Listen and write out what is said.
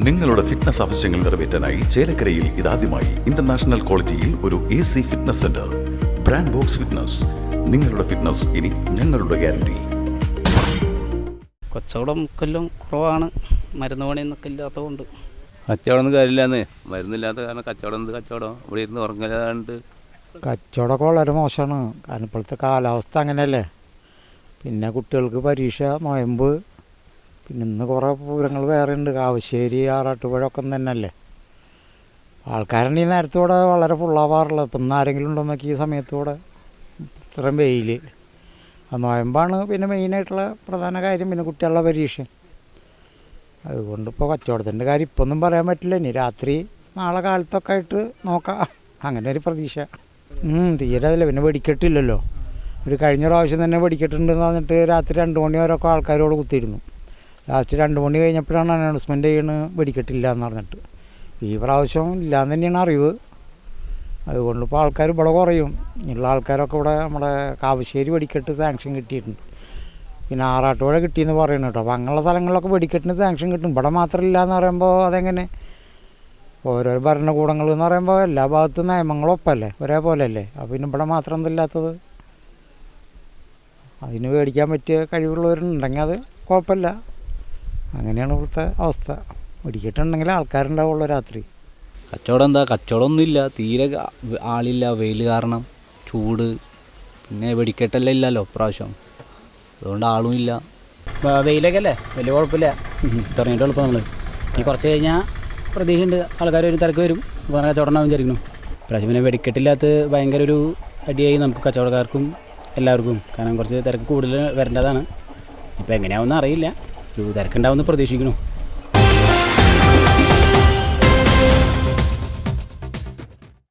നിങ്ങളുടെ ഫിറ്റ്നസ് ആവശ്യങ്ങൾ നിറവേറ്റാനായി ചേലക്കരയിൽ ഇതാദ്യമായി ഇന്റർനാഷണൽ ക്വാളിറ്റിയിൽ ഒരു AC fitness centre. Brand box fitness. നിങ്ങളുടെ ഫിറ്റ്നസ് ഇനി ഞങ്ങളുടെ ഗ്യാരണ്ടി. കച്ചവടം കൊല്ലം കുറവാണ്, മരുന്ന് പണിയൊക്കെ ഇല്ലാത്തതുകൊണ്ട്. കച്ചവടം കാര്യമില്ലാന്ന്, മരുന്നില്ലാത്ത കാരണം കച്ചവടം ഇവിടെ ഇരുന്ന് ഉറങ്ങലാണ്ട്. കച്ചവടമൊക്കെ വളരെ മോശമാണ്. കാരണം ഇപ്പോഴത്തെ കാലാവസ്ഥ അങ്ങനെയല്ലേ. പിന്നെ കുട്ടികൾക്ക് പരീക്ഷ, നോയമ്പ്, പിന്നെ ഇന്ന് കുറേ പൂരങ്ങൾ വേറെ ഉണ്ട്. കാവശ്ശേരി, ആറാട്ടുപുഴയൊക്കെ തന്നെയല്ലേ. ആൾക്കാരുണ്ട് ഈ നേരത്തോടെ വളരെ ഫുള്ളാവാറുള്ളത്. ഇപ്പം ഇന്ന് ആരെങ്കിലും ഉണ്ടോ നോക്കി ഈ സമയത്തൂടെ ഇത്രയും വെയിൽ. നോയമ്പാണ് പിന്നെ മെയിനായിട്ടുള്ള പ്രധാന കാര്യം. പിന്നെ കുട്ടികളുടെ പരീക്ഷ. അതുകൊണ്ട് ഇപ്പോൾ കച്ചവടത്തിൻ്റെ കാര്യം ഇപ്പം ഒന്നും പറയാൻ പറ്റില്ല. ഇനി രാത്രി നാളെ കാലത്തൊക്കെ ആയിട്ട് നോക്കാം, അങ്ങനെ ഒരു പ്രതീക്ഷ. തീരെ അതില്ല. പിന്നെ വെടിക്കെട്ടില്ലല്ലോ. ഒരു കഴിഞ്ഞ പ്രാവശ്യം തന്നെ വെടിക്കെട്ടുണ്ടെന്ന് പറഞ്ഞിട്ട് രാത്രി 2 മണി വരെയൊക്കെ ആൾക്കാരോട് കുത്തിയിരുന്നു. ലാസ്റ്റ് 2 മണി കഴിഞ്ഞപ്പോഴാണ് അനൗൺസ്മെൻറ്റ് ചെയ്യണത് വെടിക്കെട്ടില്ല എന്ന് പറഞ്ഞിട്ട്. ഈ പ്രാവശ്യം ഇല്ലയെന്ന് തന്നെയാണ് അറിവ്. അതുകൊണ്ട് ഇപ്പോൾ ആൾക്കാർ ഇവിടെ കുറയും. ഉള്ള ആൾക്കാരൊക്കെ ഇവിടെ നമ്മുടെ കാവശ്ശേരി വെടിക്കെട്ട് സാങ്ഷൻ കിട്ടിയിട്ടുണ്ട്. പിന്നെ ആറാട്ടുപുഴ കിട്ടിയെന്ന് പറയുന്നു കേട്ടോ. അപ്പോൾ അങ്ങനെയുള്ള സ്ഥലങ്ങളിലൊക്കെ വെടിക്കെട്ടിന് സാങ്ഷൻ കിട്ടും. ഇവിടെ മാത്രമില്ല എന്ന് പറയുമ്പോൾ അതെങ്ങനെ? ഓരോ ഭരണകൂടങ്ങൾ എന്ന് പറയുമ്പോൾ എല്ലാ ഭാഗത്തും നിയമങ്ങളൊപ്പമല്ലേ, ഒരേപോലെ അല്ലേ. അപ്പോൾ പിന്നെ ഇവിടെ മാത്രം എന്തില്ലാത്തത്? അതിന് മേടിക്കാൻ പറ്റിയ കഴിവുള്ളവരുണ്ടെങ്കിൽ അത് കുഴപ്പമില്ല. അങ്ങനെയാണ് ഇവിടുത്തെ അവസ്ഥ. വെടിക്കെട്ടുണ്ടെങ്കിൽ ആൾക്കാരുണ്ടാവുള്ളൂ രാത്രി. കച്ചവടം എന്താ, കച്ചവടമൊന്നുമില്ല. തീരെ ആളില്ല, വെയിൽ കാരണം, ചൂട്. പിന്നെ വെടിക്കെട്ടെല്ലാം ഇല്ലല്ലോ പ്രാവശ്യം, അതുകൊണ്ട് ആളും ഇല്ല. വെയിലൊക്കെ അല്ലേ, വലിയ കുഴപ്പമില്ല. തുടങ്ങിയിട്ട് എളുപ്പം നമ്മൾ ഈ കുറച്ച് കഴിഞ്ഞാൽ പ്രതീക്ഷയുണ്ട്, ആൾക്കാർ ഒരു തിരക്ക് വരും, അപ്പോൾ കച്ചവടം ഉണ്ടാവും വിചാരിക്കുന്നു. പ്രാവശ്യം പിന്നെ വെടിക്കെട്ടില്ലാത്ത ഭയങ്കര ഒരു അടിയായി നമുക്ക് കച്ചവടക്കാർക്കും എല്ലാവർക്കും. കാരണം കുറച്ച് തിരക്ക് കൂടുതൽ വരേണ്ടതാണ്. ഇപ്പോൾ എങ്ങനെയാവുമെന്ന് അറിയില്ല, ഒരു തിരക്കുണ്ടാവുമെന്ന് പ്രതീക്ഷിക്കുന്നു.